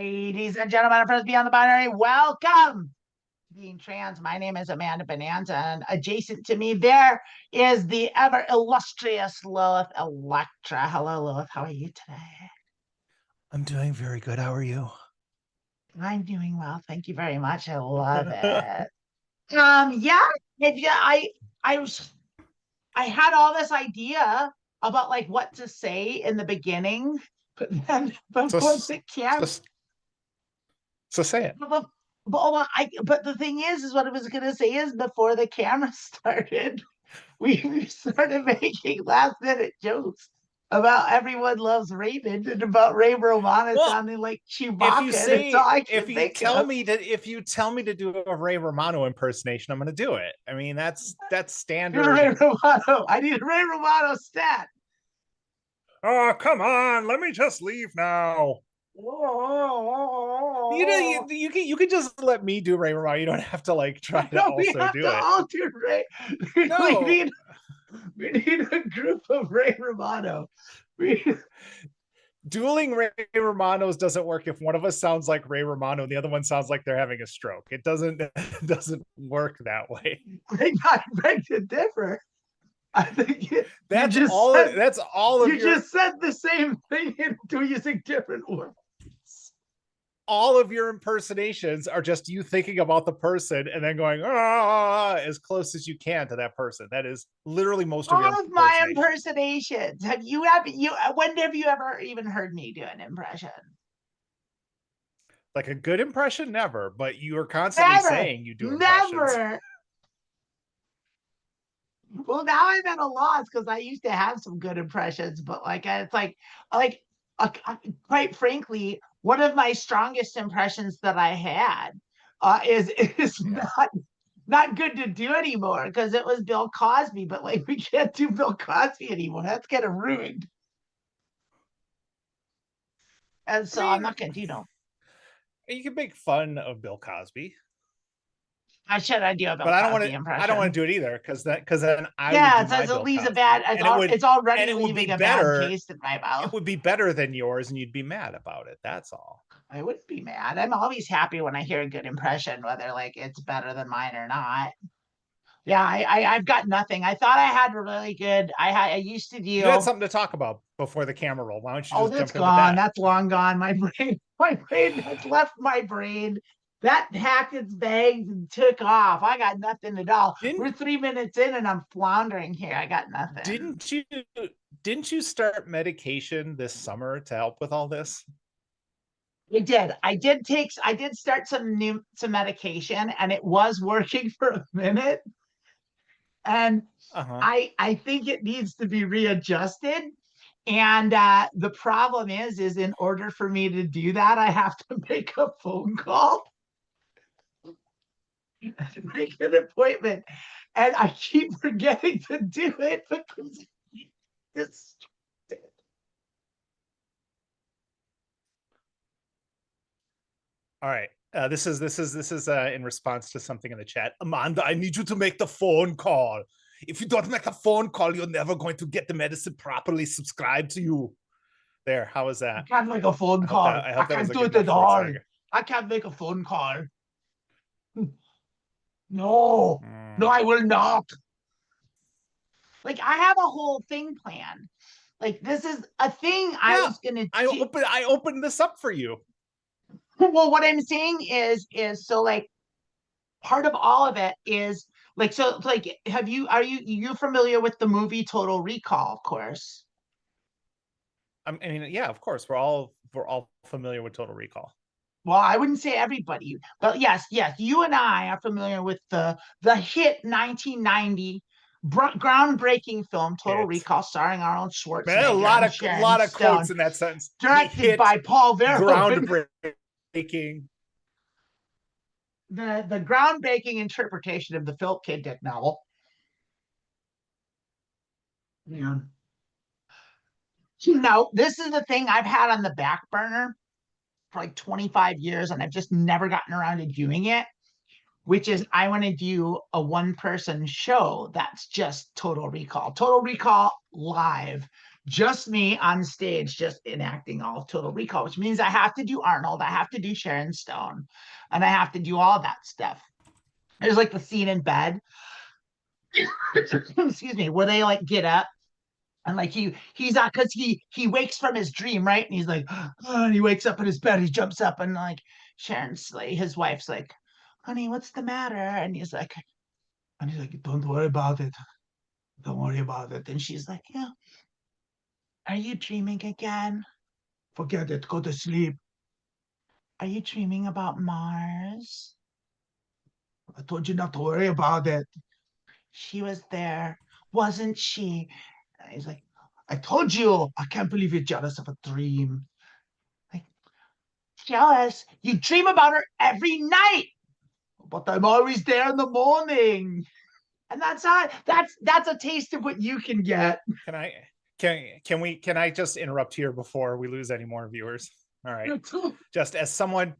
Ladies and gentlemen, friends beyond the binary, welcome to Being Trans. My name is Amanda Bonanza, and adjacent to me there is the ever illustrious Lilith Electra. Hello, Lilith. How are you today? I'm doing very good. How are you? I'm doing well. Thank you very much. I love it. Yeah, I was I had all this idea about like what to say in the beginning, but then So, before the camera. so, so say it. But the thing is what I was gonna say is before the camera started, we started making last minute jokes about everyone loves Raymond and about Ray Romano Well, sounding like if you Chewbacca. That's say, all I if can you think tell of. me that, if you tell me to do a Ray Romano impersonation, I'm going to do it. I mean, that's Ray standard. Romano. I need a Ray Romano stat. Oh, come on. Let me just leave now. You know, you can just let me do Ray Romano. You don't have to like try to No, we also have do to it. all do Ray. No, We need a group of Ray Romano. dueling Ray Romanos doesn't work if one of us sounds like Ray Romano and the other one sounds like they're having a stroke. It doesn't work that way. I beg to differ. I think That's all of you your just said the same thing using different words. all of your impersonations are just you thinking about the person and then going as close as you can to that person. That is literally most of your All of my impersonations. When have you ever even heard me do an impression? Like a good impression, never, but you are constantly saying you do impressions. Never. Well, now I'm at a loss because I used to have some good impressions, but like it's quite frankly, one of my strongest impressions that I had is not good to do anymore because it was Bill Cosby, but like we can't do Bill Cosby anymore. That's kind of ruined. And so I'm not gonna do you can make fun of Bill Cosby. I should I do a Bill But Cosby impression? I don't want to do it either because then I yeah, would do my Bill Cosby. It's already leaving a bad taste in my mouth. It would be better than yours, and you'd be mad about it. That's all. I wouldn't be mad. I'm always happy when I hear a good impression, whether like it's better than mine or not. Yeah, I've got nothing. I thought I had a really good. I used to do. You had something to talk about before the camera roll. Why don't you just jump in with gone. that? That's long gone. My brain has left my brain. That hacked its bags and took off. I got nothing at all. We're 3 minutes in and I'm floundering here. I got nothing. Didn't you start medication this summer to help with all this? I did start some medication and it was working for a minute. And I think it needs to be readjusted. And the problem is in order for me to do that, I have to make a phone call and make an appointment. And I keep forgetting to do it because it's all right. This is in response to something in the chat. Amanda, I need you to make the phone call. If you don't make the phone call, you're never going to get the medicine properly subscribed to you. There, how is that? I can't make a phone call. I can't do it at all. I can't make a phone call. No, I will not. Like I have a whole thing planned. Like this is a thing I was gonna. I opened this up for you. Well, what I'm saying is so like part of all of it is like so like are you familiar with the movie Total Recall? Of course. I mean, yeah, of course. We're all familiar with Total Recall. Well, I wouldn't say everybody, but yes, you and I are familiar with the hit 1990 groundbreaking film Total Recall, starring Arnold Schwarzenegger. Man, a lot of quotes in that sentence. Directed by Paul Verhoeven. Groundbreaking. The groundbreaking interpretation of the Philip K. Dick novel. Yeah. Now, this is the thing I've had on the back burner for like 25 years, and I've just never gotten around to doing it. which is I want to do a one-person show that's just Total Recall. Total Recall live. Just me on stage, just enacting all of Total Recall, which means I have to do Arnold, I have to do Sharon Stone, and I have to do all that stuff. There's like the scene in bed, excuse me, where they like get up and like he's not, because he wakes from his dream, right? And he's like, oh, and he wakes up in his bed, he jumps up, and like Sharon's like, his wife's like, honey, what's the matter? And he's like, don't worry about it. Don't worry about it. And she's like, yeah, are you dreaming again? Forget it. Go to sleep. Are you dreaming about Mars? I told you not to worry about it. She was there, wasn't she? And he's like, I told you. I can't believe you're jealous of a dream. Like, jealous? You dream about her every night. But I'm always there in the morning. And that's how that's a taste of what you can get. Can I just interrupt here before we lose any more viewers? All right. Just as someone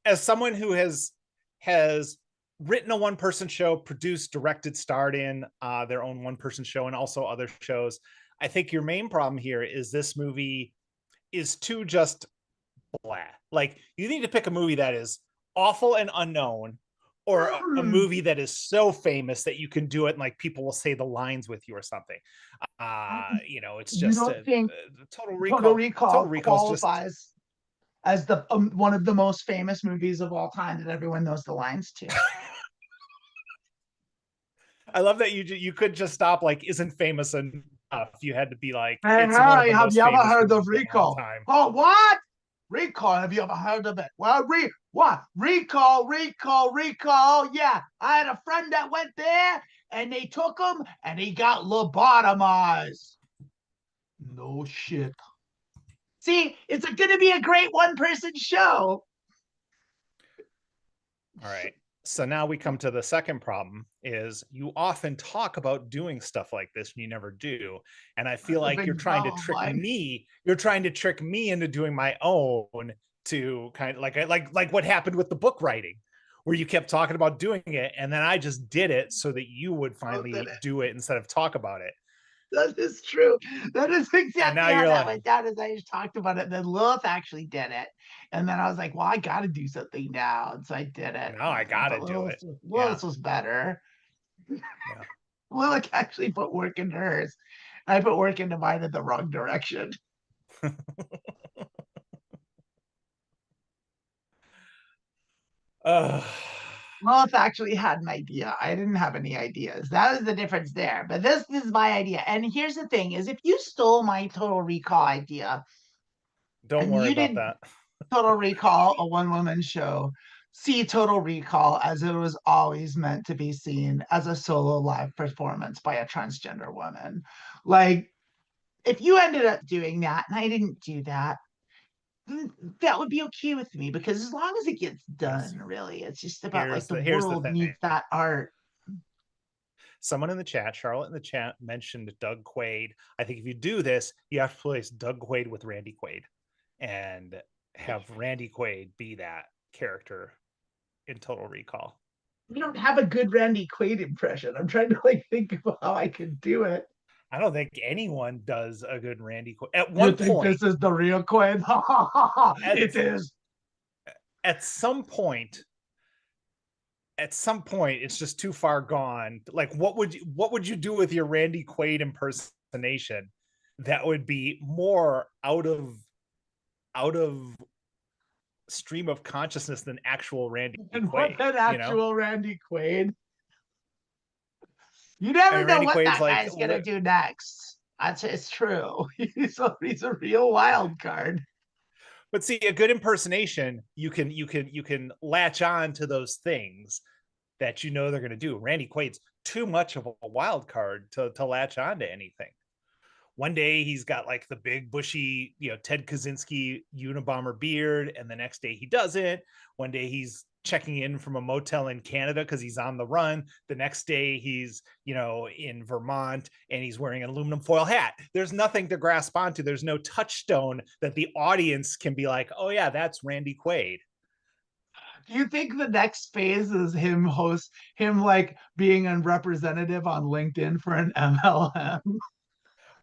who has written a one-person show, produced, directed, starred in their own one-person show and also other shows, I think your main problem here is this movie is too just blah. Like, you need to pick a movie that is awful and unknown, or a movie that is so famous that you can do it and like people will say the lines with you or something. It's just Total Recall qualifies just as the one of the most famous movies of all time that everyone knows the lines to. I love that you could just stop like isn't famous enough. You had to be like, hey, have you ever heard of Recall? Oh, what? Recall, have you ever heard of it? Well, Recall. Yeah, I had a friend that went there and they took him and he got lobotomized. No shit. See, it's going to be a great one-person show. All right. So now we come to the second problem is you often talk about doing stuff like this and you never do. And I feel like you're trying to trick me. You're trying to trick me into doing my own to kind of like what happened with the book writing, where you kept talking about doing it. And then I just did it so that you would finally do it instead of talk about it. That is true. That is exactly how that went down. As I just talked about it, and then Lilith actually did it, and then I was like, "Well, I got to do something now," and so I did it. No, I got to do it. Lilith was better. Yeah. Lilith actually put work into hers. I put work into mine in the wrong direction. Lilith actually had an idea. I didn't have any ideas. That is the difference there. But this is my idea. And here's the thing is if you stole my Total Recall idea, don't worry about that. Total Recall, a one-woman show, see Total Recall as it was always meant to be seen, as a solo live performance by a transgender woman. Like, if you ended up doing that and I didn't do that, that would be okay with me, because as long as it gets done, really, it's just about like the world needs that art. Someone in the chat, Charlotte in the chat, mentioned Doug Quaid. I think if you do this, you have to place Doug Quaid with Randy Quaid and have Randy Quaid be that character in Total Recall. We don't have a good Randy Quaid impression. I'm trying to like think of how I can do it. I don't think anyone does a good Randy Quaid. At one point, this is the real Quaid. It is. At some point, it's just too far gone. Like, what would you do with your Randy Quaid impersonation that would be more out of stream of consciousness than actual Randy Quaid? Actual Randy Quaid. You never know what that guy's gonna do next. It's true. He's a real wild card. But see, a good impersonation, you can latch on to those things that you know they're going to do. Randy Quaid's too much of a wild card to latch on to anything. One day he's got like the big bushy, Ted Kaczynski Unabomber beard, and the next day he doesn't. One day he's checking in from a motel in Canada because he's on the run. The next day he's, in Vermont and he's wearing an aluminum foil hat. There's nothing to grasp onto. There's no touchstone that the audience can be like, oh yeah, that's Randy Quaid. Do you think the next phase is him like being a representative on LinkedIn for an MLM?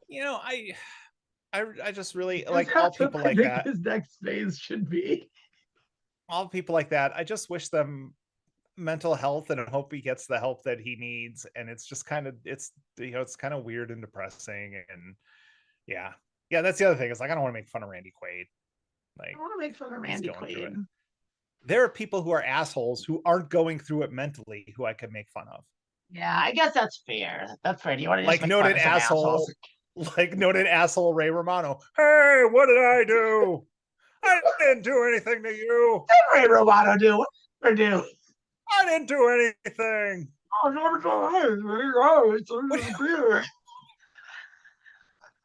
You know, I just really Because like all that's what people I like think that. his next phase should be. All people like that. I just wish them mental health and I hope he gets the help that he needs. And it's just kind of it's kind of weird and depressing. And yeah. Yeah, that's the other thing. Is like I don't want to make fun of Randy Quaid. I Like want to make fun of he's Randy going through it. Quaid. There are people who are assholes who aren't going through it mentally who I could make fun of. Yeah, I guess that's fair. That's fair. Do you want to just Like make fun noted of some assholes? asshole, like noted asshole Ray Romano. Hey, what did I do? I didn't do anything to you. What did Ray Romano do? What did he do? I didn't do anything. Oh, it's What,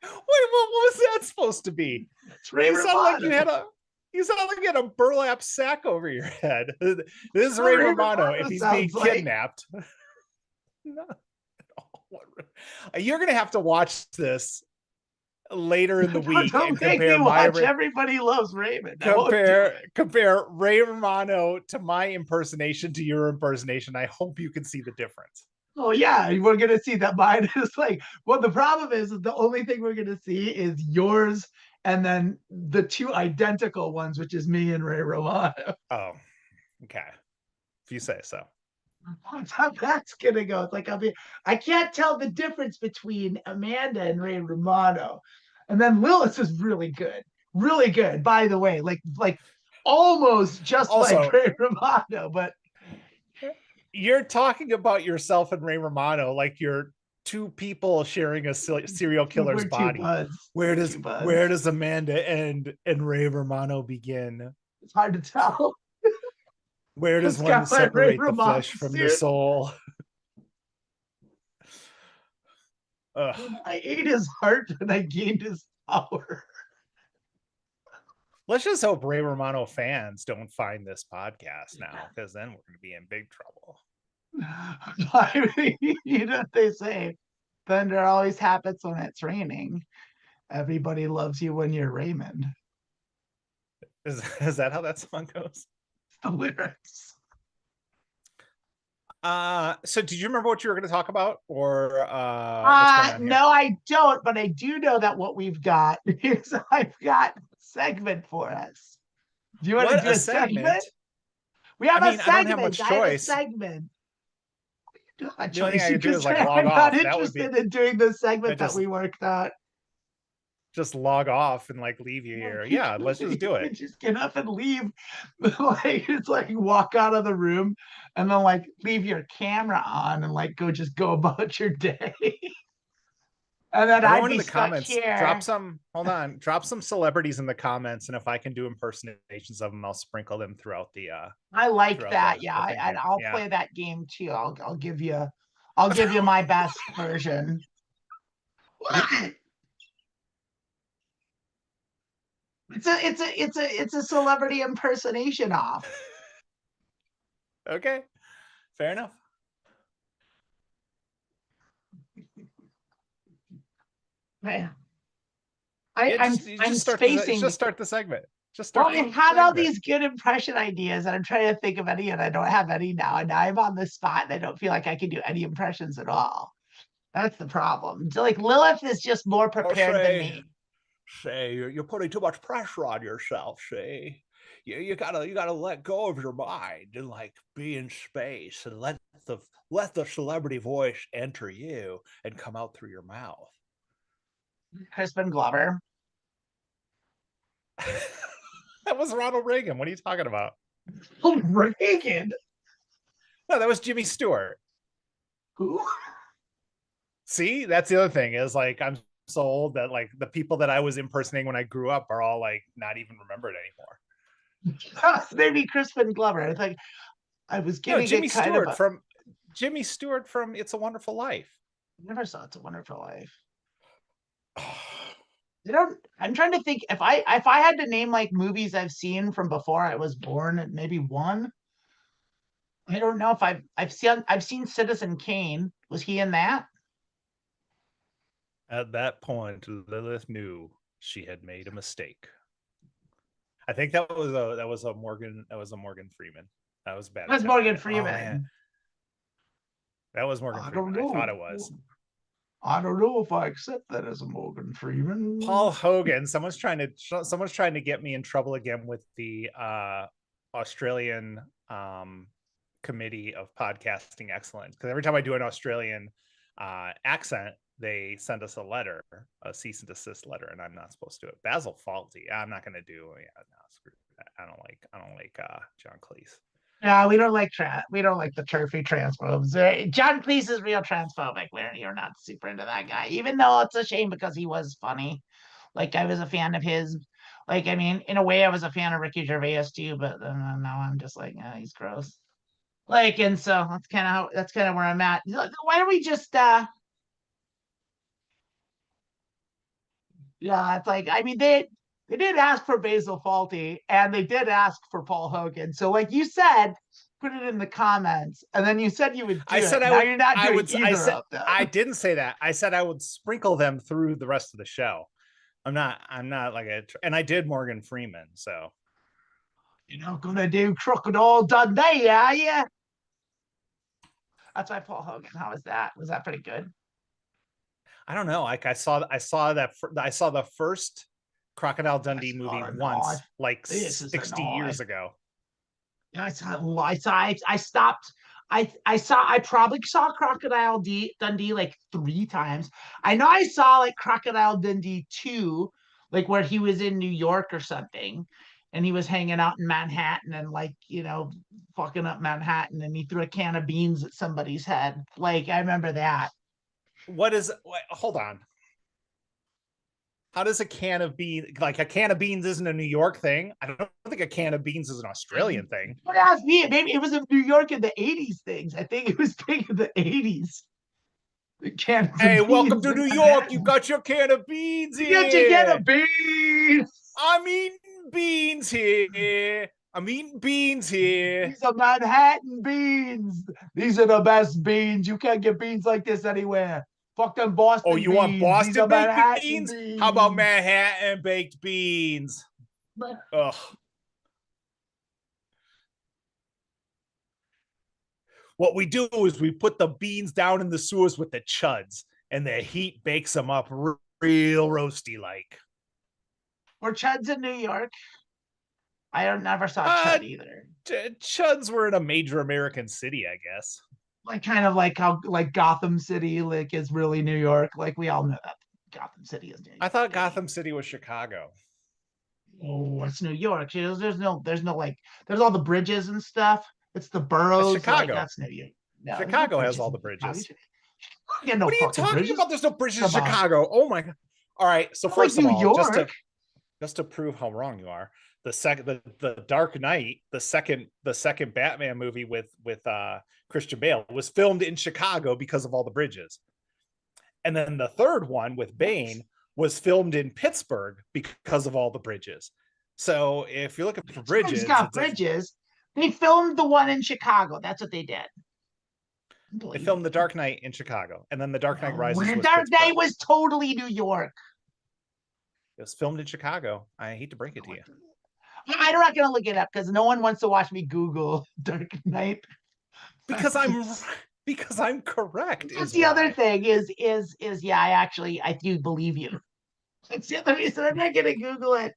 what was that supposed to be? Ray You sound like Romano. you sound like you had a burlap sack over your head. This is What Ray Ray Romano Romano if he's being sounds like. kidnapped. No. You're gonna have to watch this later in the week and Don't make me compare watch Everybody Loves Raymond. compare Ray Romano to my impersonation to your impersonation. I hope you can see the difference. Oh yeah, we're gonna see that mine is like. Well, the problem is the only thing we're gonna see is yours, and then the two identical ones, which is me and Ray Romano. Oh, okay. If you say so. That's how that's gonna go. It's like I can't tell the difference between Amanda and Ray Romano, and then Lilith is really good. By the way, like almost just like Also, Ray Romano, but you're talking about yourself and Ray Romano like you're two people sharing a serial killer's body. Where does Amanda and Ray Romano begin? It's hard to tell. Where does one separate the flesh from the soul? I ate his heart and I gained his power. Let's just hope Ray Romano fans don't find this podcast now, because then we're going to be in big trouble. I mean, you know what they say, thunder always happens when it's raining. Everybody loves you when you're Raymond. Is that how that song goes? The lyrics. So did you remember what you were going to talk about, or no, I don't, but I do know that what we've got is I've got a segment for us. Do you want to do a segment? We have a segment. I don't have much choice. I have a segment. The only thing I could do is like log off. I'm not interested in doing the segment that we worked out. Just log off and like leave you here. Yeah, let's just do it. Just get up and leave. Like it's like walk out of the room and then like leave your camera on and like go about your day. And then I'd be in the comments here. Drop some celebrities in the comments, and if I can do impersonations of them, I'll sprinkle them throughout the I like that. I'll play that game too. I'll give you my best version. It's a celebrity impersonation off. Okay, fair enough. Man, just start the segment. I had all these good impression ideas, and I'm trying to think of any, and I don't have any now. And now I'm on the spot, and I don't feel like I can do any impressions at all. That's the problem. So, like Lilith is just more prepared than me. Shay, you're putting too much pressure on yourself, Shay. You gotta let go of your mind and like be in space and let the celebrity voice enter you and come out through your mouth. Crispin Glover. That was Ronald Reagan. What are you talking about? Reagan? No, that was Jimmy Stewart. Who? See, that's the other thing is like I'm so old that like the people that I was impersonating when I grew up are all like not even remembered anymore. Maybe Crispin Glover. I think I was giving Jimmy Stewart from Jimmy Stewart from It's a Wonderful Life. I never saw It's a Wonderful Life. I'm trying to think if I had to name like movies I've seen from before I was born, maybe one. I don't know if I've seen Citizen Kane. Was he in that? At that point, Lilith knew she had made a mistake. I think that was a Morgan Freeman. That was bad. That's Morgan Freeman. That was Morgan Freeman. I thought it was. I don't know if I accept that as a Morgan Freeman. Paul Hogan. Someone's trying to get me in trouble again with the Australian Committee of Podcasting Excellence, because every time I do an Australian accent, they send us a cease and desist letter, and I'm not supposed to do it. Basil Fawlty. I'm not going to do. Yeah, no, screw that. I don't like John Cleese. No, we don't like the turfy transphobes. John Cleese is real transphobic. You're not super into that guy, even though it's a shame because he was funny. Like, I was a fan of his. Like, I mean, in a way, I was a fan of Ricky Gervais too, but now I'm just like, he's gross. Like, and so that's kind of where I'm at. Why don't we just yeah, it's like, I mean, they did ask for Basil Fawlty and they did ask for Paul Hogan. So, like you said, put it in the comments, and then you said you would do it. Now you're not doing either of them. I didn't say that. I said I would sprinkle them through the rest of the show. I'm not like and I did Morgan Freeman, so. You're not gonna do Crocodile Dundee, are you? That's why Paul Hogan. How was that? Was that pretty good? I don't know. Like, I saw the first Crocodile Dundee movie once, like 60 years ago. Yeah, I stopped. I probably saw Crocodile Dundee like 3 times. I know I saw like Crocodile Dundee 2, like where he was in New York or something, and he was hanging out in Manhattan and like, fucking up Manhattan, and he threw a can of beans at somebody's head. Like, I remember that. Hold on. How does a can of beans, like a can of beans isn't a New York thing? I don't think a can of beans is an Australian thing. But ask me, maybe it was in New York in the 80s things. I think it was big in the 80s. Hey, welcome to New York. You got your can of beans here. You got your can of beans. I'm eating beans here. These are Manhattan beans. These are the best beans. You can't get beans like this anywhere. Fuck them Boston beans. Oh, you want Boston baked beans? How about Manhattan baked beans? Ugh. What we do is we put the beans down in the sewers with the chuds, and the heat bakes them up real roasty like. Were chuds in New York? I never saw chud either. Chuds were in a major American city, I guess. Like, kind of like how like Gotham City like is really New York. Like, we all know that Gotham City is New York. I thought Gotham City was Chicago. Oh, it's New York. There's no like, there's all the bridges and stuff. It's the boroughs. It's Chicago. Like, that's New York. No, Chicago has all the bridges. What are you talking about? There's no bridges in Chicago. Oh my God. All right. So first of all, just to prove how wrong you are, the Dark Knight, the second Batman movie with Christian Bale was filmed in Chicago because of all the bridges. And then the third one with Bane was filmed in Pittsburgh because of all the bridges. So if you're looking for bridges, they filmed the one in Chicago. That's what they did. They filmed The Dark Knight in Chicago, and then The Dark Knight Rises. The Dark Knight was totally New York. It was filmed in Chicago. I hate to break it to you. I'm not going to look it up because no one wants to watch me Google Dark Knight. Because I'm correct. That's the other thing is yeah, I do believe you. That's the other reason I'm not going to Google it.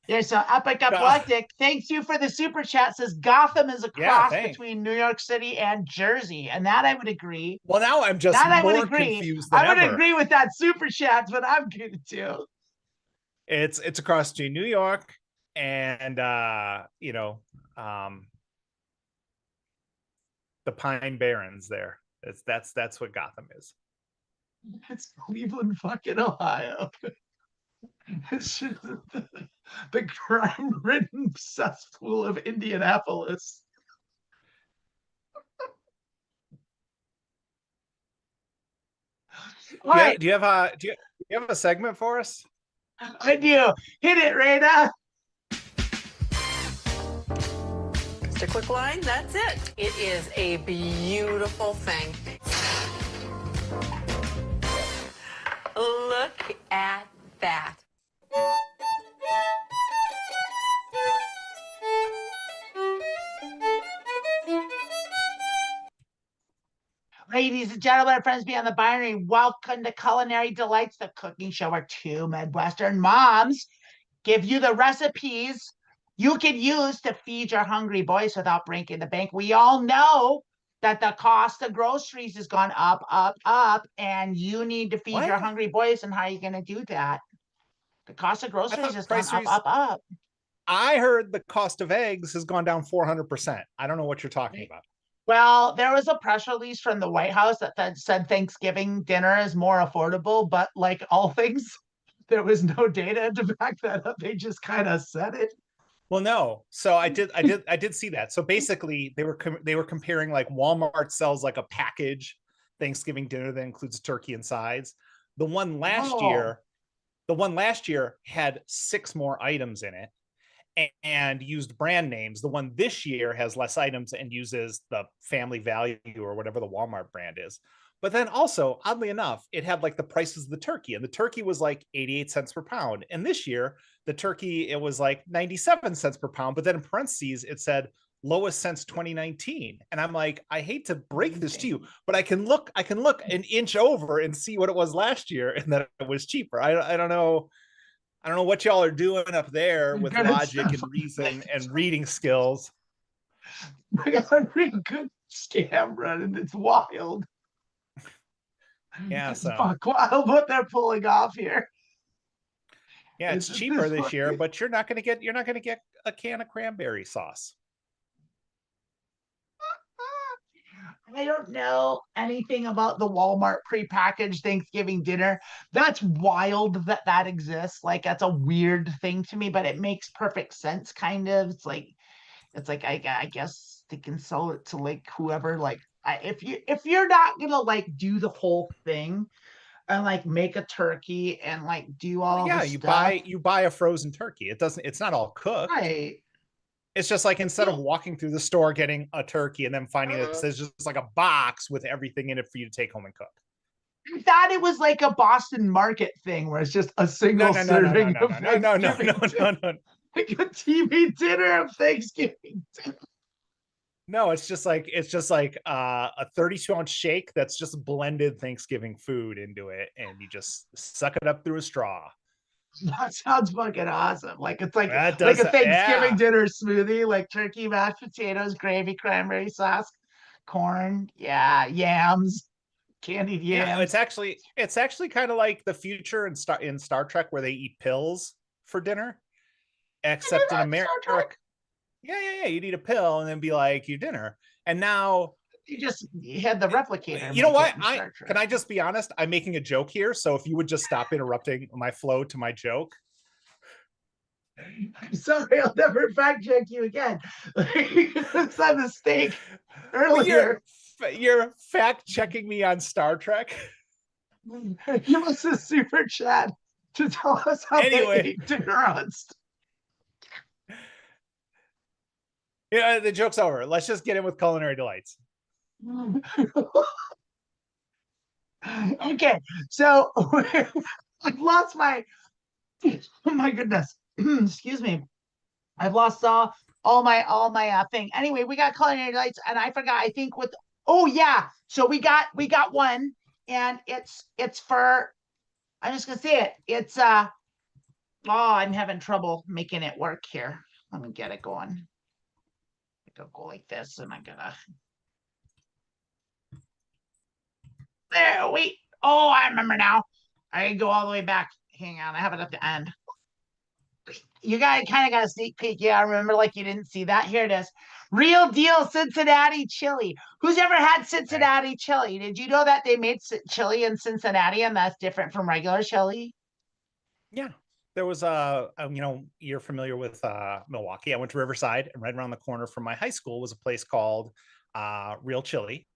There's so Epic Eclectic. Thanks you for the super chat. Says Gotham is a cross between New York City and Jersey, and that I would agree. Well, now I'm just more confused than ever. I would agree with that super chat, but I'm good too. It's a cross between New York and the Pine Barrens. There, that's what Gotham is. It's Cleveland, fucking Ohio. It's just the crime-ridden cesspool of Indianapolis. Do you have a segment for us? I do. Hit it, Rada. Just a quick line. That's it. It is a beautiful thing. Look at that. Ladies and gentlemen, friends beyond the binary, welcome to Culinary Delights, the cooking show where two Midwestern moms give you the recipes you can use to feed your hungry boys without breaking the bank. We all know that the cost of groceries has gone up, up, up, and you need to feed your hungry boys. And how are you going to do that? The cost of groceries has gone up, up, up. I heard the cost of eggs has gone down 400%. I don't know what you're talking about. Well, there was a press release from the White House that said Thanksgiving dinner is more affordable, but like all things, there was no data to back that up. They just kind of said it. Well, no. So I did see that. So basically, they were comparing like Walmart sells like a package Thanksgiving dinner that includes turkey and sides. The one last year had 6 more items in it and used brand names. The one this year has less items and uses the Family Value or whatever the Walmart brand is. But then also, oddly enough, it had like the prices of the turkey, and the turkey was like 88 cents per pound. And this year, the turkey, it was like 97 cents per pound. But then in parentheses, it said lowest since 2019. And I'm like, I hate to break this to you, but I can look an inch over and see what it was last year and that it was cheaper. I don't know. I don't know what y'all are doing up there with logic and reason and reading skills. We got a pretty good scam running. It's wild. Yeah, it's fuck wild what they're pulling off here. Yeah, it's cheaper this year, but you're not gonna get a can of cranberry sauce. I don't know anything about the Walmart prepackaged Thanksgiving dinner. That's wild that exists. Like, that's a weird thing to me, but it makes perfect sense, kind of. It's like I guess they can sell it to like whoever. Like, if you're not gonna like do the whole thing and like make a turkey and like do all the stuff. you buy a frozen turkey. It's not all cooked. Right. It's just like instead of walking through the store getting a turkey and then finding that there's just like a box with everything in it for you to take home and cook. I thought it was like a Boston Market thing where it's just a single serving of Thanksgiving. No. Like a TV dinner of Thanksgiving. No, it's just like a 32-ounce shake that's just blended Thanksgiving food into it, and you just suck it up through a straw. That sounds fucking awesome. Like it's like a Thanksgiving dinner smoothie, like turkey, mashed potatoes, gravy, cranberry sauce, corn, yams, candied yams. Yeah, it's actually kind of like the future in Star Trek where they eat pills for dinner, except in America. Yeah, you'd eat a pill and then be like your dinner. And now you had the replicator. You know what? Can I just be honest? I'm making a joke here. So if you would just stop interrupting my flow to my joke. I'm sorry, I'll never fact check you again. It's a mistake earlier. You're fact checking me on Star Trek. Give us a super chat to tell us how they ate dinner on Yeah, the joke's over. Let's just get in with Culinary Delights. Okay, so I've lost my. Oh my goodness! Excuse me. I've lost all my thing. Anyway, we got Culinary Delights, and I forgot. I think with so we got one, and it's for. I'm just gonna say it. It's I'm having trouble making it work here. Let me get it going. I'll go like this, and I'm gonna. There, wait. Oh, I remember now. I can go all the way back. Hang on, I have it at the end. You guys kind of got a sneak peek. Yeah, I remember like you didn't see that. Here it is. Real deal Cincinnati chili. Who's ever had Cincinnati chili? Did you know that they made chili in Cincinnati and that's different from regular chili? Yeah. There was you're familiar with Milwaukee. I went to Riverside, and right around the corner from my high school was a place called Real Chili,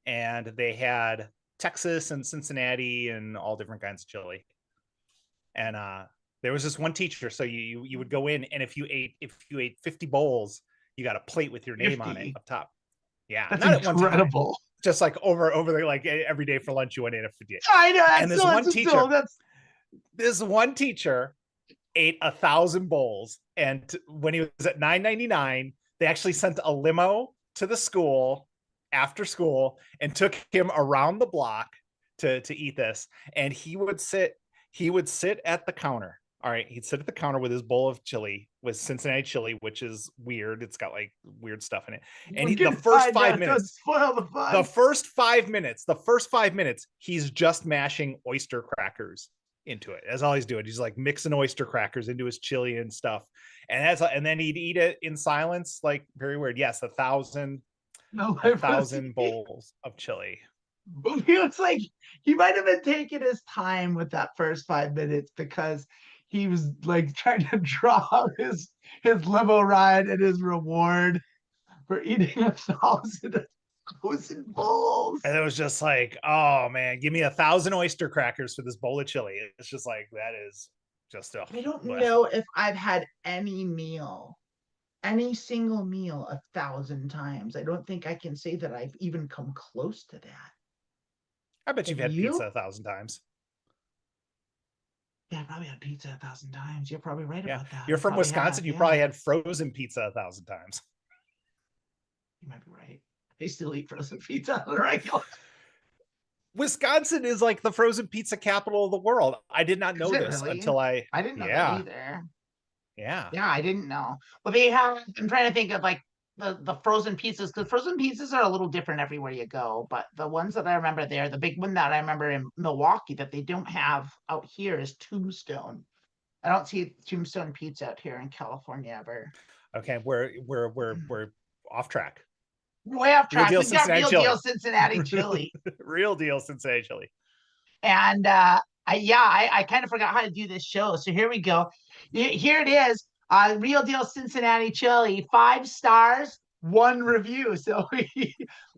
and they had Texas and Cincinnati and all different kinds of chili. And there was this one teacher, so you would go in, and if you ate 50 bowls, you got a plate with your name 50. On it up top. Yeah, that's not incredible. At one time, just like over there, like every day for lunch, you went in a 50. I know. And this one teacher ate 1,000 bowls, and when he was at $9.99, they actually sent a limo to the school after school and took him around the block to eat this. And he would sit at the counter. All right. He'd sit at the counter with his bowl of chili, with Cincinnati chili, which is weird. It's got like weird stuff in it. And the first 5 minutes, spoil the fun. the first 5 minutes, he's just mashing oyster crackers into it. That's all he's doing. He's like mixing oyster crackers into his chili and stuff. And then he'd eat it in silence, like very weird. Yes, 1,000 bowls of chili. It's like he might have been taking his time with that first 5 minutes because he was like trying to draw out his limo ride and his reward for eating 1,000 bowls. And it was just like, oh man, give me 1,000 oyster crackers for this bowl of chili. It's just like, that is just a. I don't know if I've had any single meal 1,000 times. I don't think I can say that I've even come close to that. I bet you've had pizza 1,000 times. Yeah, I probably had pizza 1,000 times. You're probably right about that. You're from Wisconsin. You probably had frozen pizza 1,000 times. You might be right. They still eat frozen pizza on the regular. Wisconsin is like the frozen pizza capital of the world. I did not know this until I didn't know that either. Yeah, I didn't know. Well, they have. I'm trying to think of like the frozen pizzas, because frozen pizzas are a little different everywhere you go. But the ones that I remember there, the big one that I remember in Milwaukee that they don't have out here is Tombstone. I don't see Tombstone pizza out here in California ever. Okay, we're off track. Way off track. We got real deal Cincinnati chili. Real deal Cincinnati chili. And I kind of forgot how to do this show. So here we go. Here it is. Real deal Cincinnati chili, 5 stars, 1 review. So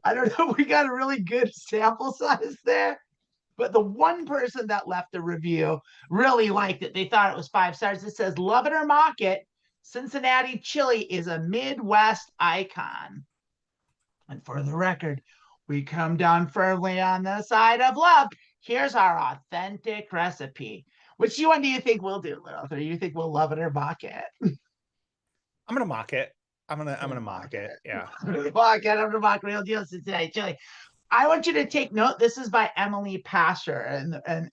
I don't know, we got a really good sample size there. But the one person that left a review really liked it. They thought it was 5 stars. It says, love it or mock it, Cincinnati chili is a Midwest icon. And for the record, we come down firmly on the side of love. Here's our authentic recipe. Which one do you think we'll do, Lilith? Or do you think we'll love it or mock it? I'm gonna mock it. I'm gonna mock it. Yeah. I'm gonna mock real deal Cincinnati chili. I want you to take note. This is by Emily Passer,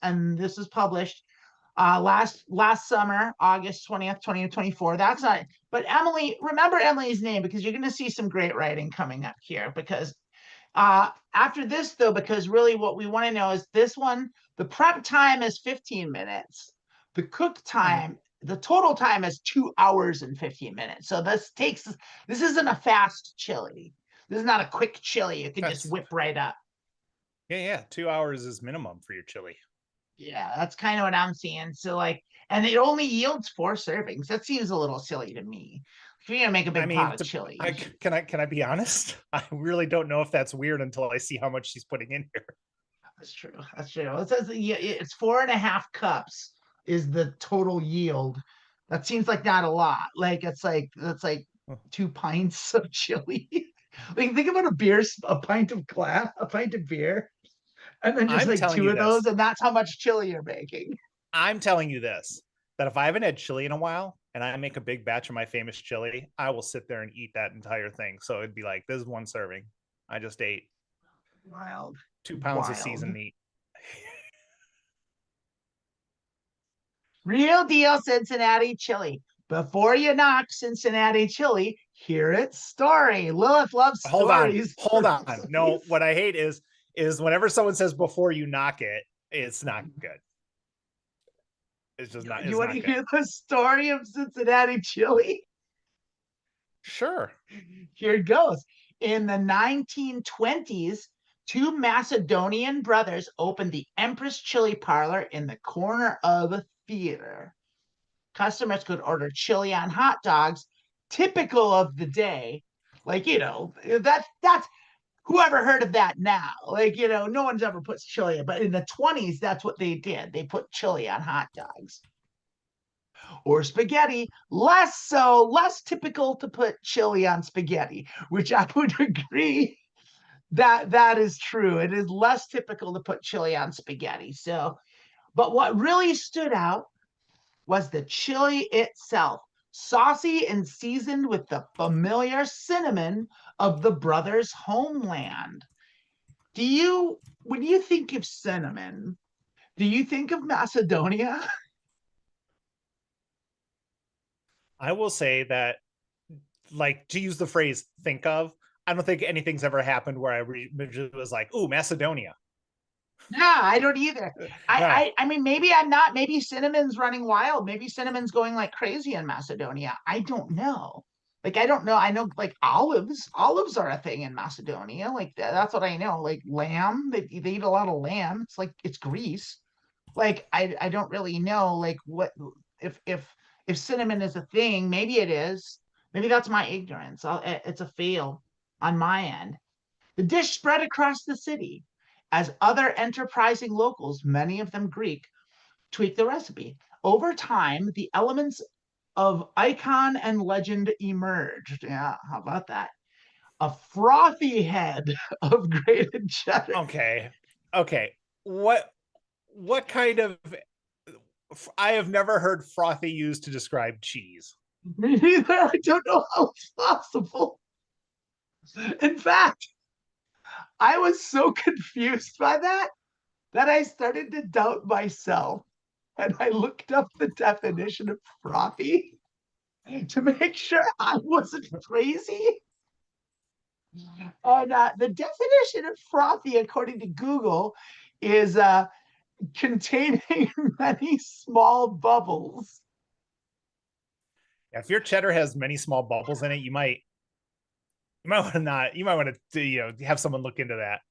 and this was published last summer, August 20th, 2024. That's not. But Emily, remember Emily's name, because you're going to see some great writing coming up here. Because after this, though, because really what we want to know is this one. The prep time is 15 minutes. The cook time, the total time is 2 hours and 15 minutes. So this isn't a fast chili. This is not a quick chili. You can just whip right up. Yeah. 2 hours is minimum for your chili. Yeah, that's kind of what I'm seeing. So and it only yields 4 servings. That seems a little silly to me. If you're gonna make a big pot of chili. Can I be honest? I really don't know if that's weird until I see how much she's putting in here. That's true. It says it's 4.5 cups is the total yield. That seems like not a lot. That's like 2 pints of chili. Like, think about a pint of beer, and then just 2 of those, and that's how much chili you're making. I'm telling you this, that if I haven't had chili in a while and I make a big batch of my famous chili, I will sit there and eat that entire thing. So it'd be like, this is 1 serving. I just ate wild 2 pounds of seasoned meat. Real deal Cincinnati chili. Before you knock Cincinnati chili, hear its story. Lilith loves stories. Hold on. No, what I hate is whenever someone says before you knock it, it's not good. It's just not. You want to hear the story of Cincinnati chili? Sure. Here it goes. In the 1920s, 2 Macedonian brothers opened the Empress Chili Parlor in the corner of a theater. Customers could order chili on hot dogs, typical of the day. That's whoever heard of that now? No one's ever put chili, but in the 20s, that's what they did. They put chili on hot dogs. Or spaghetti, less typical to put chili on spaghetti, which I would agree that is true. It is less typical to put chili on spaghetti. But what really stood out was the chili itself, saucy and seasoned with the familiar cinnamon of the brothers' homeland. When you think of cinnamon, do you think of Macedonia? I will say that, like, to use the phrase "think of," I don't think anything's ever happened where I was like, "Ooh, Macedonia." Yeah, I don't either. I mean, maybe I'm not. Maybe cinnamon's running wild. Maybe cinnamon's going like crazy in Macedonia. I don't know. Like, I don't know. I know like olives. Olives are a thing in Macedonia. Like that's what I know. Like lamb. They eat a lot of lamb. It's like it's Greece. Like I don't really know like what if cinnamon is a thing. Maybe it is. Maybe that's my ignorance. It's a fail on my end. The dish spread across the city as other enterprising locals, many of them Greek, tweaked the recipe. Over time, the elements of icon and legend emerged. Yeah, how about that? A frothy head of grated cheddar. Okay. What kind of, I have never heard frothy used to describe cheese. Me neither. I don't know how it's possible. In fact, I was so confused by that I started to doubt myself. And I looked up the definition of frothy to make sure I wasn't crazy. And the definition of frothy, according to Google, is containing many small bubbles. If your cheddar has many small bubbles in it, you might want to have someone look into that.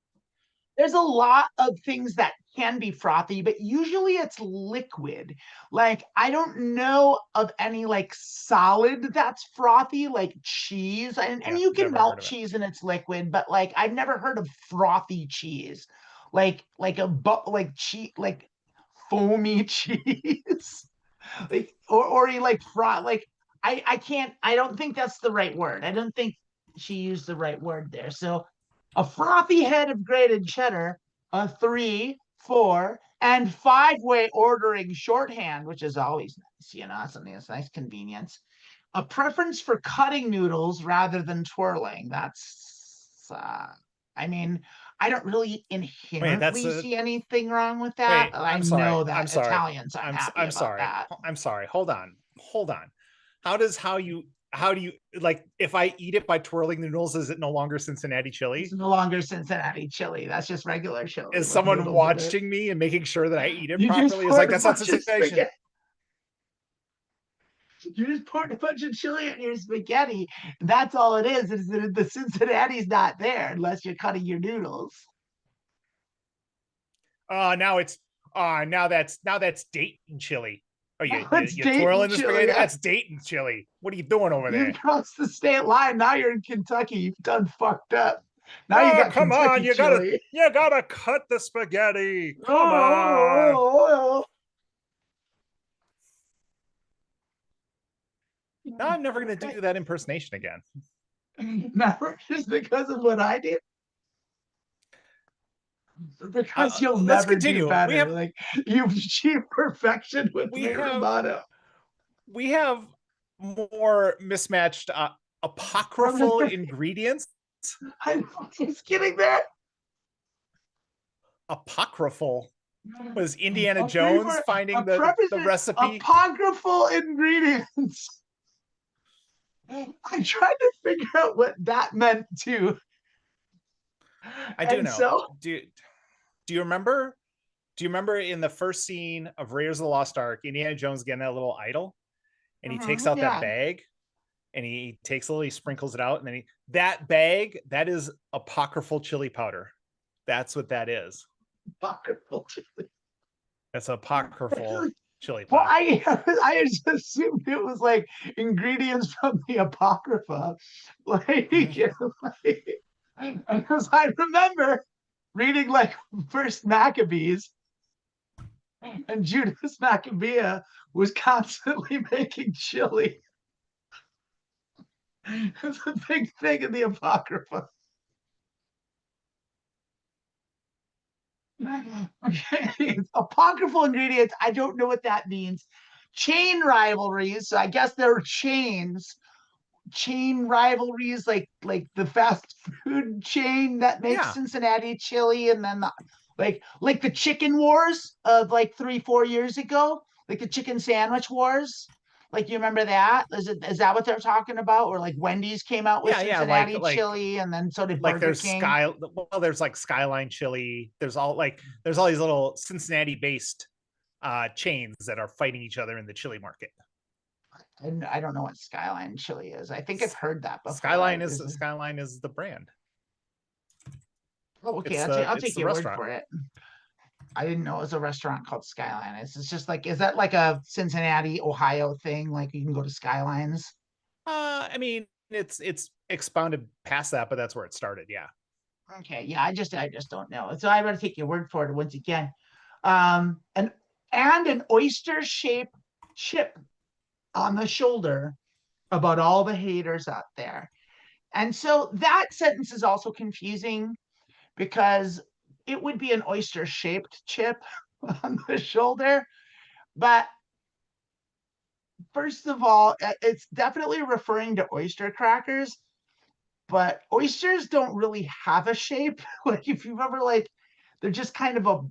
There's a lot of things that can be frothy, but usually it's liquid. Like, I don't know of any like solid that's frothy, like cheese. And you can melt cheese and it's liquid, but like I've never heard of frothy cheese. Like cheese, like foamy cheese. Like or you like froth like I don't think that's the right word. I don't think she used the right word there. So a frothy head of grated cheddar, a 3, 4, and 5-way ordering shorthand, which is always nice, you know, something that's nice convenience. A preference for cutting noodles rather than twirling. That's, I mean, I don't really inherently see anything wrong with that. I know that Italians aren't happy about that. I'm sorry. Hold on. How do you like, if I eat it by twirling the noodles, is it no longer Cincinnati chili? It's no longer Cincinnati chili. That's just regular chili. Is someone watching me and making sure that I eat it properly? It's like, that's not Cincinnati. You just poured a bunch of chili on your spaghetti. That's all it is that the Cincinnati's not there unless you're cutting your noodles. Now that's Dayton chili. Oh, you're twirling the spaghetti? That's Dayton chili. What are you doing over there? You crossed the state line. Now you're in Kentucky. You've done fucked up. Now you got come Kentucky on, you chili. gotta cut the spaghetti. Come on. Now I'm never gonna do that impersonation again. Never, just because of what I did. Because you'll never do better. You've achieved perfection with me, Romano. We have more mismatched apocryphal ingredients. I know, he's getting there. Apocryphal was Indiana Jones finding the recipe. Apocryphal ingredients. I tried to figure out what that meant too. I do know. So, do you remember? Do you remember in the first scene of Raiders of the Lost Ark, Indiana Jones getting that little idol, and he takes out that bag, and he sprinkles it out, and then that bag, that is apocryphal chili powder. That's what that is. Apocryphal chili. That's apocryphal chili powder. Well, I just assumed it was like ingredients from the Apocrypha, because I remember reading like First Maccabees, and Judas Maccabea was constantly making chili. It's a big thing in the Apocrypha. Okay, apocryphal ingredients. I don't know what that means. Chain rivalries. So I guess there are chains chain rivalries, like the fast food chain that makes Cincinnati chili, and then like the chicken wars of like 3-4 years ago, like the chicken sandwich wars. Like, you remember that? Is that what they're talking about? Or like Wendy's came out with Cincinnati chili, and then so did Burger there's King. There's like Skyline chili. There's all these little Cincinnati based chains that are fighting each other in the chili market. And I don't know what Skyline chili is. I think I've heard that before. Skyline is the brand. Oh, okay, I'll take your word for it. I didn't know it was a restaurant called Skyline. It's just like, is that like a Cincinnati, Ohio thing? Like you can go to Skylines? I mean, it's expounded past that, but that's where it started. Yeah. Okay. Yeah. I just don't know. So I better take your word for it once again. And an oyster-shaped chip on the shoulder about all the haters out there. And so that sentence is also confusing because it would be an oyster-shaped chip on the shoulder. But first of all, it's definitely referring to oyster crackers, but oysters don't really have a shape. Like if you've ever they're just kind of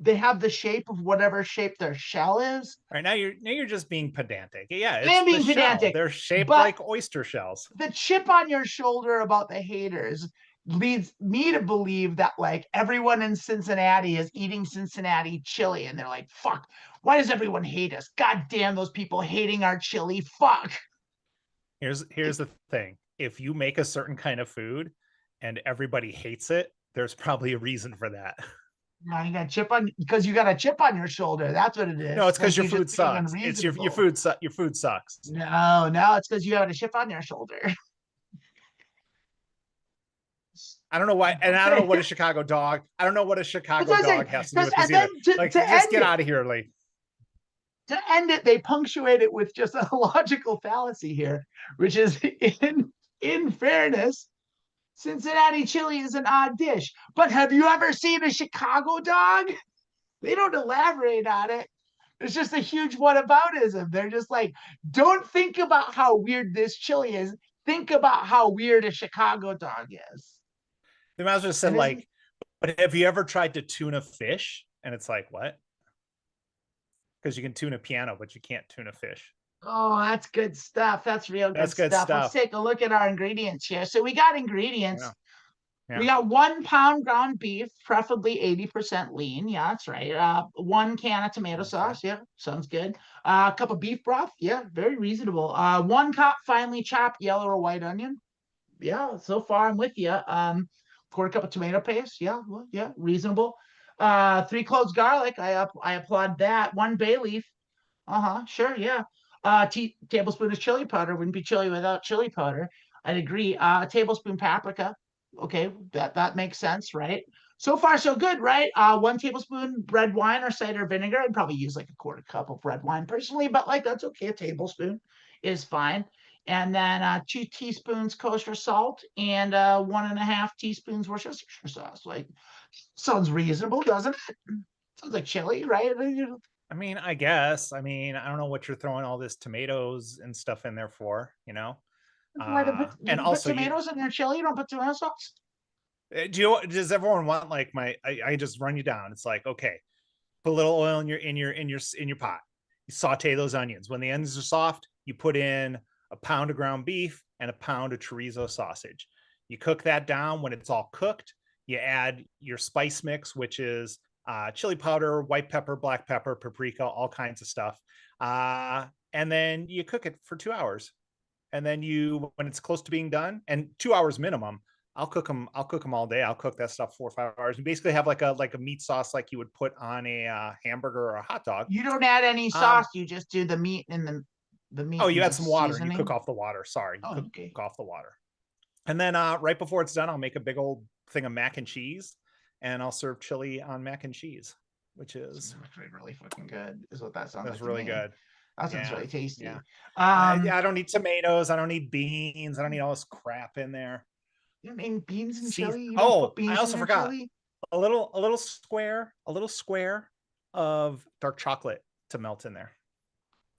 they have the shape of whatever shape their shell is. Right, now you're just being pedantic. Yeah, it's being pedantic. They're shaped like oyster shells. The chip on your shoulder about the haters leads me to believe that like everyone in Cincinnati is eating Cincinnati chili, and they're like, fuck, why does everyone hate us? God damn those people hating our chili. Fuck. Here's the thing. If you make a certain kind of food and everybody hates it, there's probably a reason for that. No, you got a chip on because you got a chip on your shoulder. That's what it is. No, it's because your food sucks. It's your food. Your food sucks. No, it's because you have a chip on your shoulder. I don't know why, and I don't know what a Chicago dog. I don't know what a Chicago dog has to do with this either. Just get out of here, Lee. To end it, they punctuate it with just a logical fallacy here, which is in fairness, Cincinnati chili is an odd dish. But have you ever seen a Chicago dog? They don't elaborate on it. It's just a huge whataboutism. They're just like, don't think about how weird this chili is. Think about how weird a Chicago dog is. They might as well said like, but have you ever tried to tune a fish? And it's like, what? Because you can tune a piano, but you can't tune a fish. Oh, that's good stuff. That's real good stuff. Let's take a look at our ingredients here. So we got ingredients. Yeah. We got 1 pound ground beef, preferably 80% lean. Yeah, that's right. 1 can of tomato sauce. Yeah, sounds good. A cup of beef broth. Yeah, very reasonable. 1 cup finely chopped yellow or white onion. Yeah, so far I'm with you. 1/4 cup of tomato paste. Yeah, well, yeah, reasonable. 3 cloves garlic. I applaud that. 1 bay leaf. Sure, yeah. Tablespoon of chili powder. Wouldn't be chili without chili powder. I'd agree. A tablespoon paprika. Okay, that makes sense, right? So far, so good, right? 1 tablespoon red wine or cider vinegar. I'd probably use like a 1/4 cup of red wine personally, but like that's okay. A tablespoon is fine. And then 2 teaspoons kosher salt and 1.5 teaspoons Worcestershire sauce. Like, sounds reasonable, doesn't it? Sounds like chili, right? I mean, I guess. I mean, I don't know what you're throwing all this tomatoes and stuff in there for, you know? And also, put tomatoes in your chili. You don't put tomato sauce. Does everyone want like I just run you down? It's like, okay, put a little oil in your pot. You saute those onions. When the onions are soft, you put in a pound of ground beef and a pound of chorizo sausage. You cook that down. When it's all cooked, you add your spice mix, which is chili powder, white pepper, black pepper, paprika, all kinds of stuff. And then you cook it for 2 hours. And then when it's close to being done, and 2 hours minimum, I'll cook them all day. I'll cook that stuff 4 or 5 hours. You basically have like a meat sauce like you would put on a hamburger or a hot dog. You don't add any sauce. You just do the meat and the meat. Oh, you add some water and you cook off the water. Sorry, you cook off the water. And then right before it's done, I'll make a big old thing of mac and cheese, and I'll serve chili on mac and cheese, which is really fucking good. Is what that sounds like. That's really good. That sounds really tasty. Yeah. I don't need tomatoes. I don't need beans. I don't need all this crap in there. You mean beans and chili? I also forgot a little square of dark chocolate to melt in there.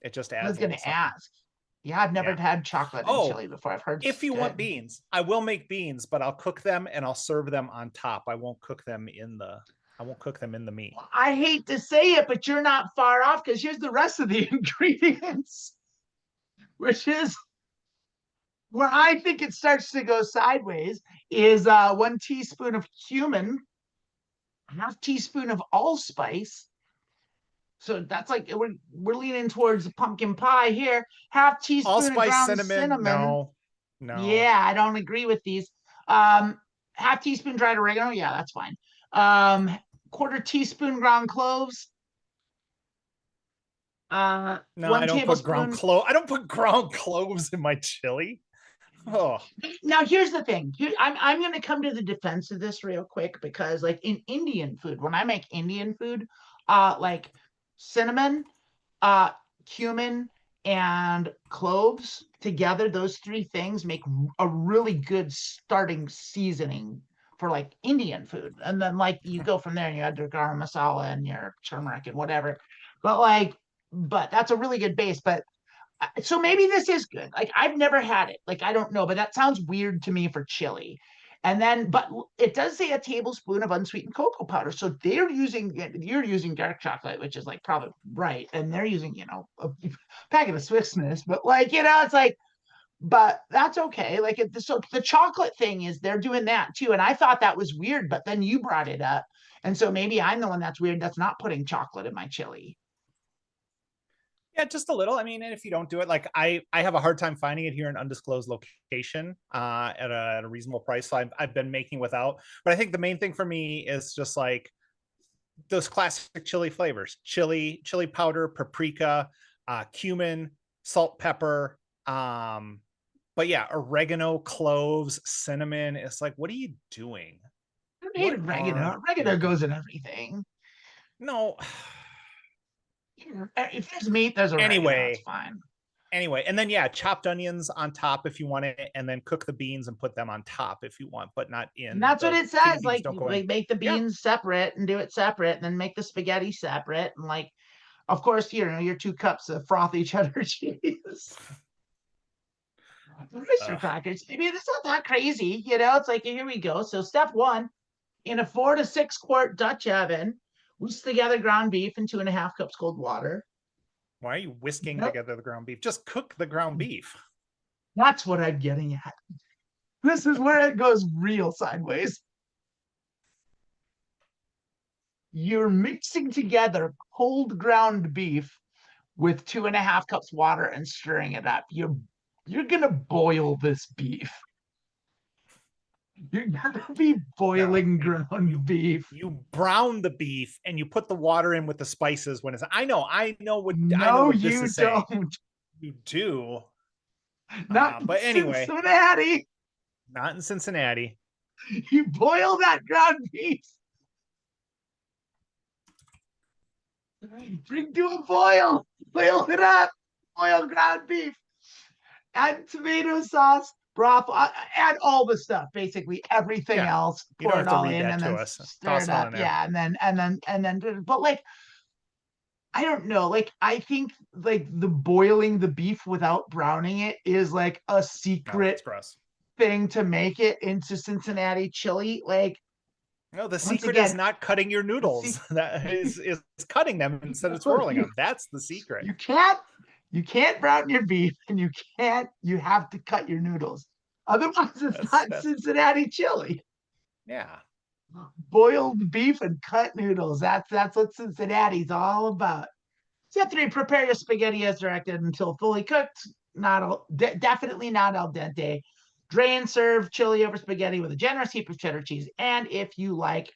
It just adds. I was going to ask. Yeah, I've never had chocolate and chili before. I've heard. If you want beans, I will make beans, but I'll cook them and I'll serve them on top. I won't cook them in the meat. I hate to say it, but you're not far off, because here's the rest of the ingredients, which is where I think it starts to go sideways. Is 1 teaspoon of cumin, ½ teaspoon of allspice. So that's like we're leaning towards pumpkin pie here. ½ teaspoon Allspice, of ground cinnamon. No. Yeah, I don't agree with these. ½ teaspoon dried oregano. Yeah, that's fine. ¼ teaspoon ground cloves. No, I don't put ground cloves. I don't put ground cloves in my chili. Oh. Now here's the thing. I'm going to come to the defense of this real quick, because like in Indian food, when I make Indian food, like cinnamon, cumin, and cloves together, those 3 things make a really good starting seasoning for like Indian food. And then like you go from there and you add your garam masala and your turmeric and whatever. But that's a really good base. But so maybe this is good. Like I've never had it. Like I don't know, but that sounds weird to me for chili. And then, but it does say a tablespoon of unsweetened cocoa powder. So you're using dark chocolate, which is like probably right. And they're using, a packet of Swiss Miss, but like, it's like, but that's okay. Like, so the chocolate thing is they're doing that too. And I thought that was weird, but then you brought it up. And so maybe I'm the one that's weird that's not putting chocolate in my chili. Yeah, just a little. I mean, and if you don't do it, like I have a hard time finding it here in undisclosed location at a reasonable price. So I've been making without. But I think the main thing for me is just like those classic chili flavors: chili powder, paprika, cumin, salt, pepper. But yeah, oregano, cloves, cinnamon. It's like, what are you doing? I don't hate oregano. Oregano goes in everything. No. If there's meat, there's oregano. It's fine. Anyway, and then chopped onions on top if you want it, and then cook the beans and put them on top if you want, but not in. And that's what it says. Like make the beans separate and do it separate, and then make the spaghetti separate, and like, of course, your 2 cups of frothy cheddar cheese. Oyster crackers. I mean, it's not that crazy, It's like, here we go. So step 1, in a 4 to 6 quart Dutch oven, whisk together ground beef in 2½ cups cold water. Why are you whisking together the ground beef? Just cook the ground beef. That's what I'm getting at. This is where it goes real sideways. You're mixing together cold ground beef with 2½ cups water and stirring it up. You're going to boil this beef. You're gonna be boiling ground beef. You brown the beef and you put the water in with the spices when it's. I know what. No, I know what this you is don't. Saying. You do. Not but anyway, Cincinnati. Not in Cincinnati. You boil that ground beef. Bring to a boil. Boil it up. Boil ground beef. Add tomato sauce. Broth, add all the stuff, basically everything else. You don't have to read that to us. Stir it up, and then. But like, I don't know. Like, I think like the boiling the beef without browning it is like a secret thing to make it into Cincinnati chili. Like, no, the secret is not cutting your noodles. That is cutting them instead of swirling them. That's the secret. You can't brown your beef, and you have to cut your noodles. Otherwise, it's not Cincinnati chili. Yeah. Boiled beef and cut noodles. That's what Cincinnati's all about. Step 3, prepare your spaghetti as directed until fully cooked. Definitely not al dente. Drain, serve chili over spaghetti with a generous heap of cheddar cheese. And if you like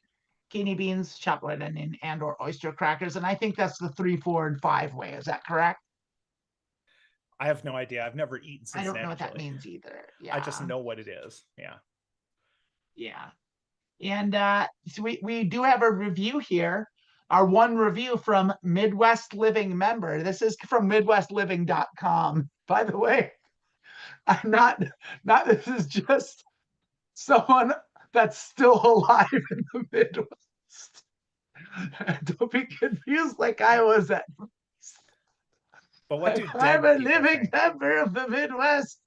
kidney beans, chopped white onion, and or oyster crackers. And I think that's the 3, 4, and 5 way. Is that correct? I have no idea. I've never eaten Cincinnati. I don't know what that means either. Yeah. I just know what it is. Yeah. Yeah. And so we do have a review here. Our one review from Midwest Living member. This is from midwestliving.com, by the way. I'm not this is just someone that's still alive in the Midwest. Don't be confused like I was at first. But what do I'm dead a people living think? member of the Midwest.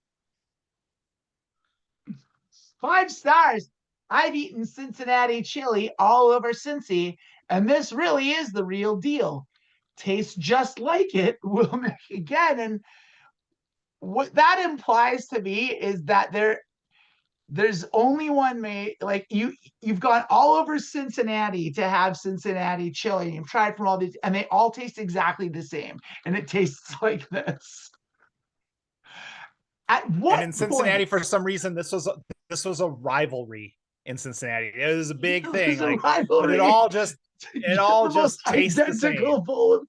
5 stars. I've eaten Cincinnati chili all over Cincy, and this really is the real deal. Tastes just like it. We'll make again. And what that implies to me is that there's only one made. Like you've gone all over Cincinnati to have Cincinnati chili. You've tried from all these, and they all taste exactly the same. And it tastes like this. At what And in Cincinnati, point, for some reason, this was a rivalry in Cincinnati. It was a big thing, like, but it all just tastes the same. bowl of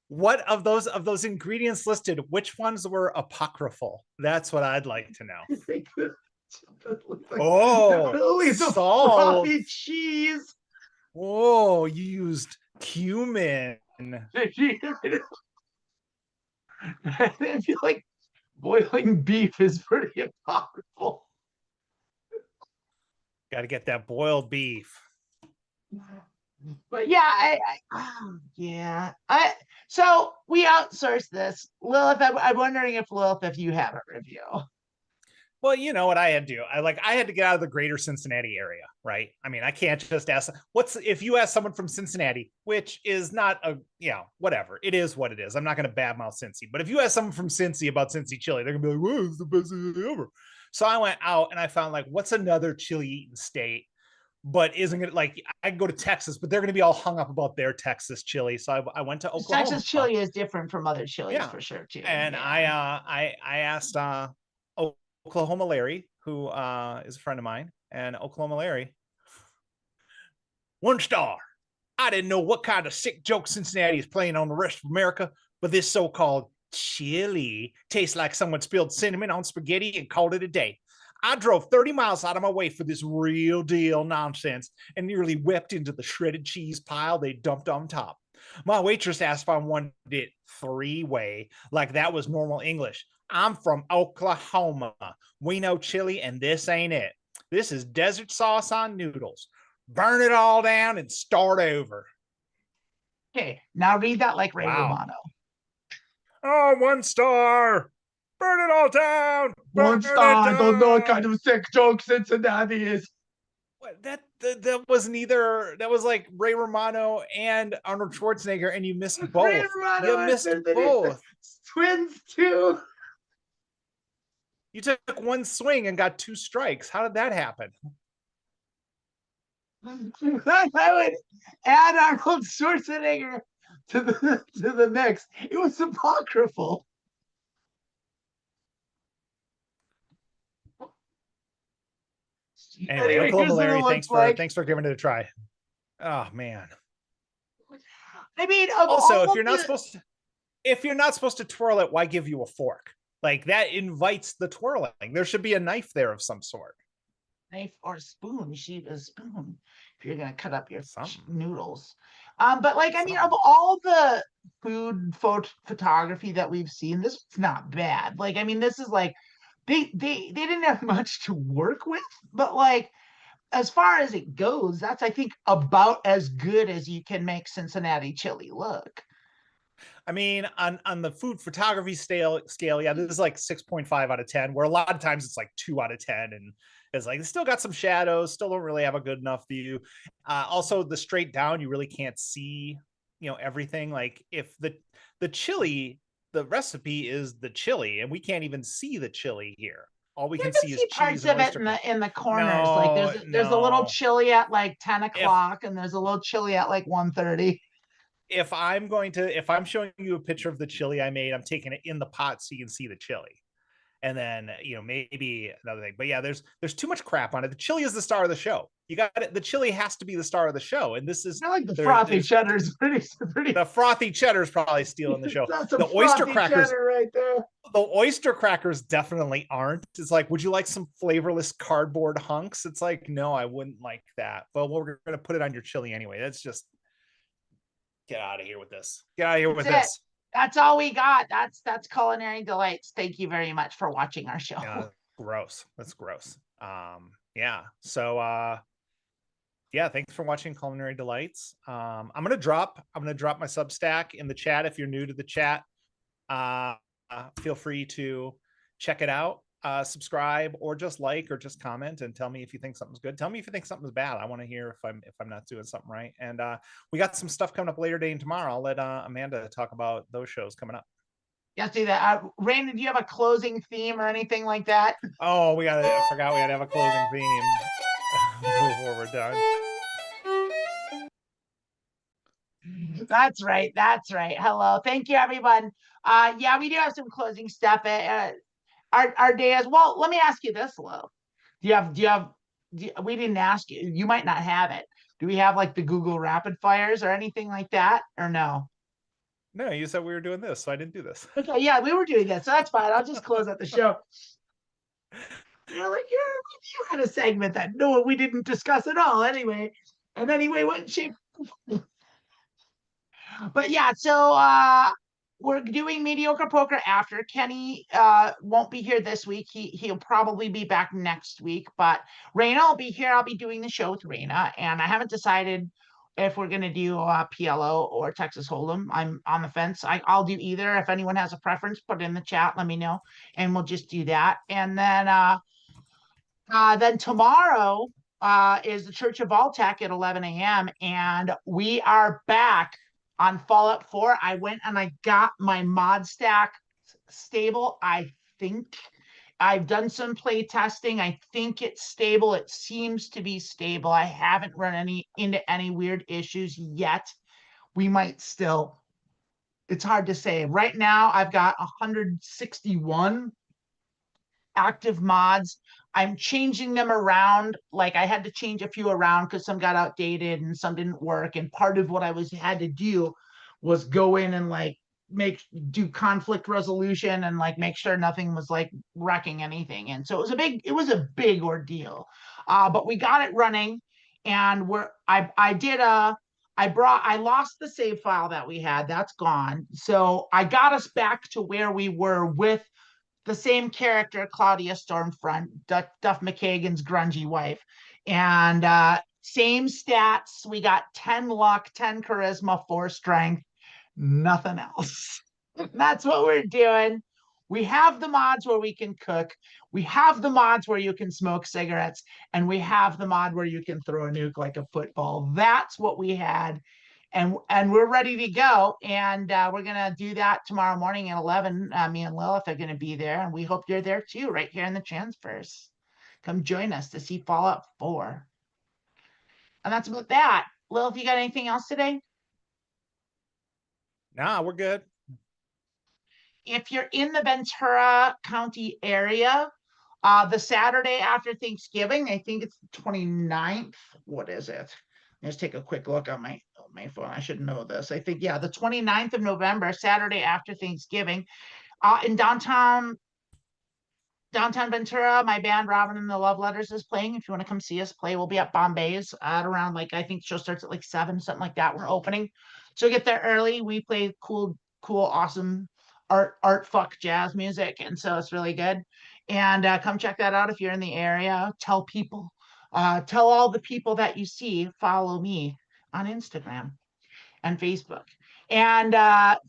What of those ingredients listed, which ones were apocryphal? That's what I'd like to know. Definitely the salt. frothy cheese. Oh, you used cumin. I feel like boiling beef is pretty apocryphal. Got to get that boiled beef. But yeah, so we outsourced this. Lilith, I'm wondering if you have a review. Well, you know what I had to do? I had to get out of the greater Cincinnati area, right? I mean, I can't just ask if you ask someone from Cincinnati, which is not whatever. It is what it is. I'm not going to badmouth Cincy, but if you ask someone from Cincy about Cincy chili, they're gonna be like, "Well, it's the best thing ever." So I went out and I found what's another chili eating state, but isn't it I can go to Texas, but they're going to be all hung up about their Texas chili. So I went to Oklahoma. Texas chili is different from other chilies for sure too. And yeah. I asked Oklahoma Larry, who is a friend of mine, and Oklahoma Larry, 1 star. I didn't know what kind of sick joke Cincinnati is playing on the rest of America, but this so-called chili tastes like someone spilled cinnamon on spaghetti and called it a day. I drove 30 miles out of my way for this real deal nonsense and nearly wept into the shredded cheese pile they dumped on top. My waitress asked if I wanted it 3-way, like that was normal English. I'm from Oklahoma. We know chili, and this ain't it. This is desert sauce on noodles. Burn it all down and start over. Okay, now read that like Ray Romano. Oh, 1 star. Burn it all down. 1 star. I don't know what kind of sick joke Cincinnati is. What, that was neither. That was like Ray Romano and Arnold Schwarzenegger, and you missed both. Ray Romano, you missed both. Twins too. You took 1 swing and got 2 strikes. How did that happen? I would add Arnold Schwarzenegger to the mix. It was apocryphal. Anyway, Oklahoma Larry, thanks for giving it a try. Oh man. I mean, also, if you're not supposed to twirl it, why give you a fork? Like that invites the twirling. There should be a knife there of some sort. Knife or spoon. She a spoon. If you're gonna cut up your noodles. But I mean, of all the food photography that we've seen, this is not bad. I mean, this is they didn't have much to work with, but as far as it goes, that's I think about as good as you can make Cincinnati chili look. I mean, on the food photography scale, yeah, this is 6.5 out of 10, where a lot of times it's 2 out of 10, and it's still got some shadows, still don't really have a good enough view. Also, the straight down, you really can't see, everything. If the chili, the recipe is the chili, and we can't even see the chili here. All we can see is parts of it in the corners. There's a little chili at 10 o'clock, and there's a little chili at 1:30. If I'm showing you a picture of the chili I made, I'm taking it in the pot so you can see the chili. And then, maybe another thing. But yeah, there's too much crap on it. The chili is the star of the show. You got it. The chili has to be the star of the show. And this is the frothy cheddar is pretty. The frothy cheddar is probably stealing the show. That's the oyster crackers right there. The oyster crackers definitely aren't. It's would you like some flavorless cardboard hunks? It's no, I wouldn't like that. But we're gonna put it on your chili anyway. That's just get out of here with this. Get out of here with this. That's all we got. That's Culinary Delights. Thank you very much for watching our show. Gross. That's gross. Yeah. So yeah, thanks for watching Culinary Delights. I'm gonna drop my Substack in the chat. If you're new to the chat, feel free to check it out, subscribe, or just like, or just comment and tell me if you think something's good. Tell me if you think something's bad. I want to hear if I'm not doing something right. And we got some stuff coming up later today and tomorrow. I'll let Amanda talk about those shows coming up. Yes, do that. Raina, do you have a closing theme or anything like that? Oh, I forgot we had to have a closing theme before we're done. That's right. That's right. Hello. Thank you, everyone. Yeah, we do have some closing stuff. Our day is, well, let me ask you this, Lil. We didn't ask you. You might not have it. Do we have like the Google Rapid Fires or anything like that, or no? No, you said we were doing this, so I didn't do this. Okay, yeah, we were doing this, so that's fine. I'll just close out the show. You're like, you had a segment that no, we didn't discuss at all anyway. And anyway, what she but yeah, so we're doing mediocre poker after. Kenny won't be here this week. He'll probably be back next week, but Raina will be here. I'll be doing the show with Raina, and I haven't decided if we're gonna do PLO or Texas Hold'em. I'm on the fence. I'll do either. If anyone has a preference, put it in the chat, let me know, and we'll just do that. And then tomorrow is the Church of Voltech at 11 a.m. And we are back on Fallout 4. I went and I got my mod stack stable. I think I've done some play testing. I think it's stable. It seems to be stable. I haven't run into any weird issues yet. We might still. It's hard to say. Right now, I've got 161 active mods. I'm changing them around. Like I had to change a few around because some got outdated and some didn't work. And part of what I had to do was go in and like do conflict resolution and like make sure nothing was like wrecking anything. And so it was a big ordeal. But we got it running, and I lost the save file that we had. That's gone. So I got us back to where we were with the same character, Claudia Stormfront, Duff McKagan's grungy wife. And same stats. We got 10 luck, 10 charisma, 4 strength, nothing else. That's what we're doing. We have the mods where we can cook. We have the mods where you can smoke cigarettes. And we have the mod where you can throw a nuke like a football. That's what we had. And we're ready to go. And we're going to do that tomorrow morning at 11. Me and Lilith are going to be there. And we hope you're there too, right here in the Transverse. Come join us to see Fallout 4. And that's about that. Lilith, you got anything else today? Nah, we're good. If you're in the Ventura County area, the Saturday after Thanksgiving, I think it's the 29th. What is it? Let's take a quick look on my phone. I should know this. I think, yeah, the 29th of November, Saturday after Thanksgiving, in downtown Ventura, my band Robin and the Love Letters is playing. If you want to come see us play, we'll be at Bombay's at around I think the show starts at 7, something like that. We're opening. So get there early. We play cool, awesome art fuck jazz music. And so it's really good. And come check that out if you're in the area. Tell people. Tell all the people that you see, follow me on Instagram and Facebook. And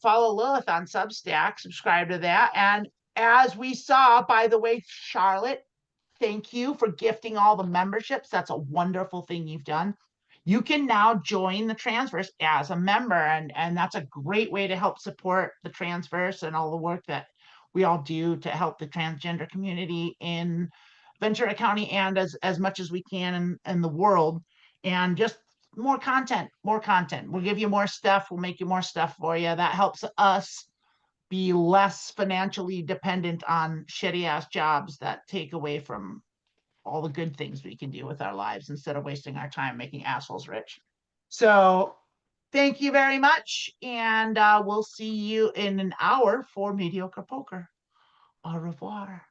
follow Lilith on Substack, subscribe to that. And as we saw, by the way, Charlotte, thank you for gifting all the memberships. That's a wonderful thing you've done. You can now join the Transverse as a member, and that's a great way to help support the Transverse and all the work that we all do to help the transgender community in Ventura County and as much as we can in the world. And just more content. We'll give you more stuff. We'll make you more stuff for you. That helps us be less financially dependent on shitty ass jobs that take away from all the good things we can do with our lives instead of wasting our time making assholes rich. So thank you very much. And we'll see you in an hour for Mediocre Poker. Au revoir.